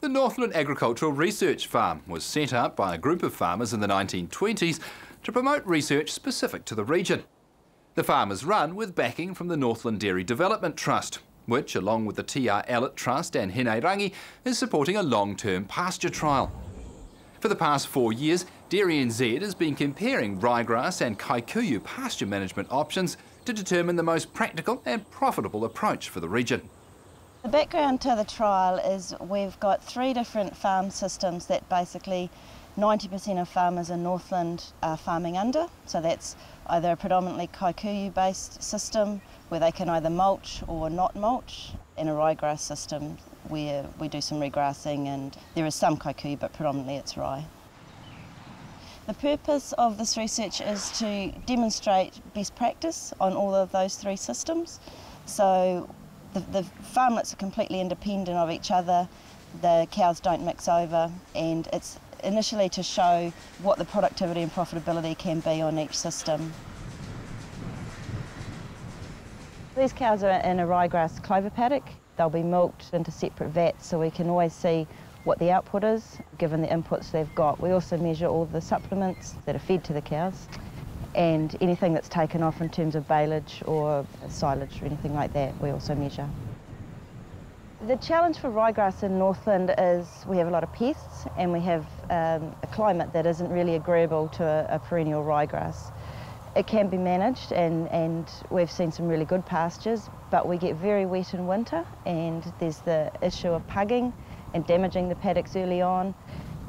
The Northland Agricultural Research Farm was set up by a group of farmers in the 1920s to promote research specific to the region. The farm is run with backing from the Northland Dairy Development Trust, which, along with the TR Ellett Trust and Hine Rangi, is supporting a long-term pasture trial. For the past 4 years, DairyNZ has been comparing ryegrass and kikuyu pasture management options to determine the most practical and profitable approach for the region. The background to the trial is we've got 3 different farm systems that basically 90% of farmers in Northland are farming under. So that's either a predominantly kikuyu based system where they can either mulch or not mulch, and a ryegrass system where we do some regrassing, and there is some kikuyu but predominantly it's rye. The purpose of this research is to demonstrate best practice on all of those 3 systems. So the farmlets are completely independent of each other, the cows don't mix over, and it's initially to show what the productivity and profitability can be on each system. These cows are in a ryegrass clover paddock. They'll be milked into separate vats so we can always see what the output is, given the inputs they've got. We also measure all the supplements that are fed to the cows and anything that's taken off in terms of baleage or silage or anything like that, we also measure. The challenge for ryegrass in Northland is we have a lot of pests and we have a climate that isn't really agreeable to a perennial ryegrass. It can be managed and we've seen some really good pastures, but we get very wet in winter and there's the issue of pugging and damaging the paddocks early on.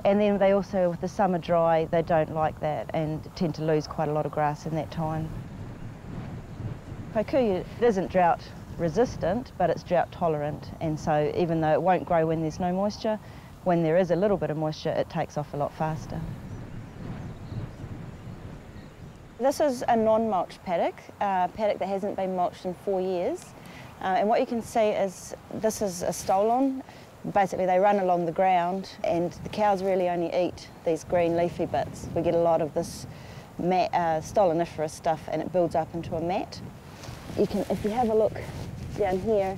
And then they also, with the summer dry, they don't like that and tend to lose quite a lot of grass in that time. Kikuyu isn't drought resistant, but it's drought tolerant, and so even though it won't grow when there's no moisture, when there is a little bit of moisture, it takes off a lot faster. This is a non-mulched paddock, a paddock that hasn't been mulched in 4 years. And what you can see is this is a stolon. Basically they run along the ground and the cows really only eat these green leafy bits. We get a lot of this stoloniferous stuff and it builds up into a mat. If you have a look down here,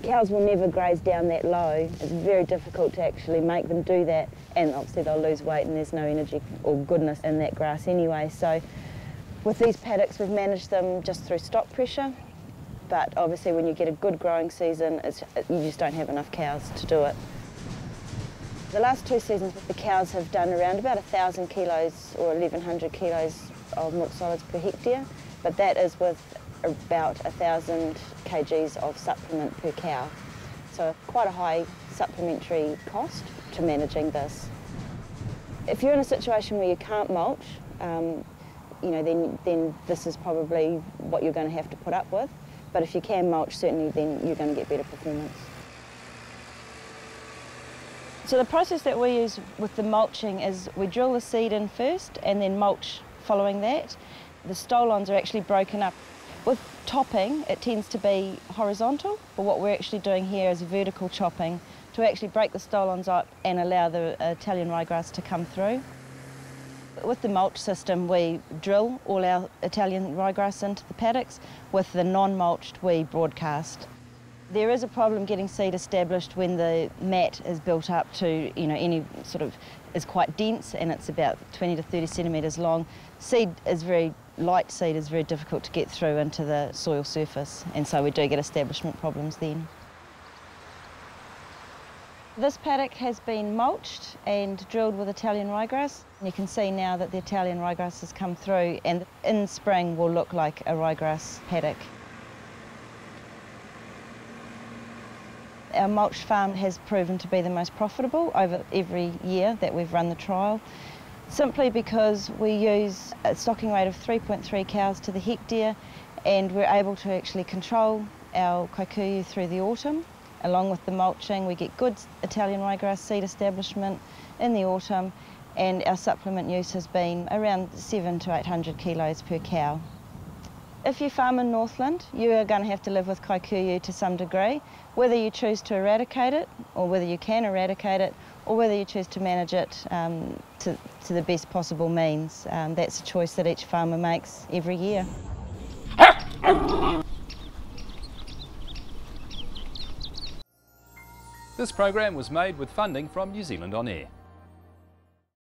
cows will never graze down that low. It's very difficult to actually make them do that, and obviously they'll lose weight and there's no energy or goodness in that grass anyway. So with these paddocks we've managed them just through stock pressure. But obviously when you get a good growing season, you just don't have enough cows to do it. The last 2 seasons the cows have done around about 1,000 kilos or 1,100 kilos of milk solids per hectare, but that is with about 1,000 kgs of supplement per cow. So quite a high supplementary cost to managing this. If you're in a situation where you can't mulch, then this is probably what you're going to have to put up with. But if you can mulch, certainly then you're going to get better performance. So the process that we use with the mulching is we drill the seed in first and then mulch following that. The stolons are actually broken up. With topping, it tends to be horizontal, but what we're actually doing here is vertical chopping to actually break the stolons up and allow the Italian ryegrass to come through. With the mulch system, we drill all our Italian ryegrass into the paddocks. With the non-mulched, we broadcast. There is a problem getting seed established when the mat is built up to, is quite dense and it's about 20 to 30 centimetres long. Light seed is very difficult to get through into the soil surface, and so we do get establishment problems then. This paddock has been mulched and drilled with Italian ryegrass. You can see now that the Italian ryegrass has come through and in spring will look like a ryegrass paddock. Our mulched farm has proven to be the most profitable over every year that we've run the trial, simply because we use a stocking rate of 3.3 cows to the hectare, and we're able to actually control our kikuyu through the autumn. Along with the mulching, we get good Italian ryegrass seed establishment in the autumn, and our supplement use has been around 700 to 800 kilos per cow. If you farm in Northland, you are going to have to live with kikuyu to some degree, whether you choose to eradicate it, or whether you can eradicate it, or whether you choose to manage it to the best possible means. That's a choice that each farmer makes every year. This program was made with funding from New Zealand On Air.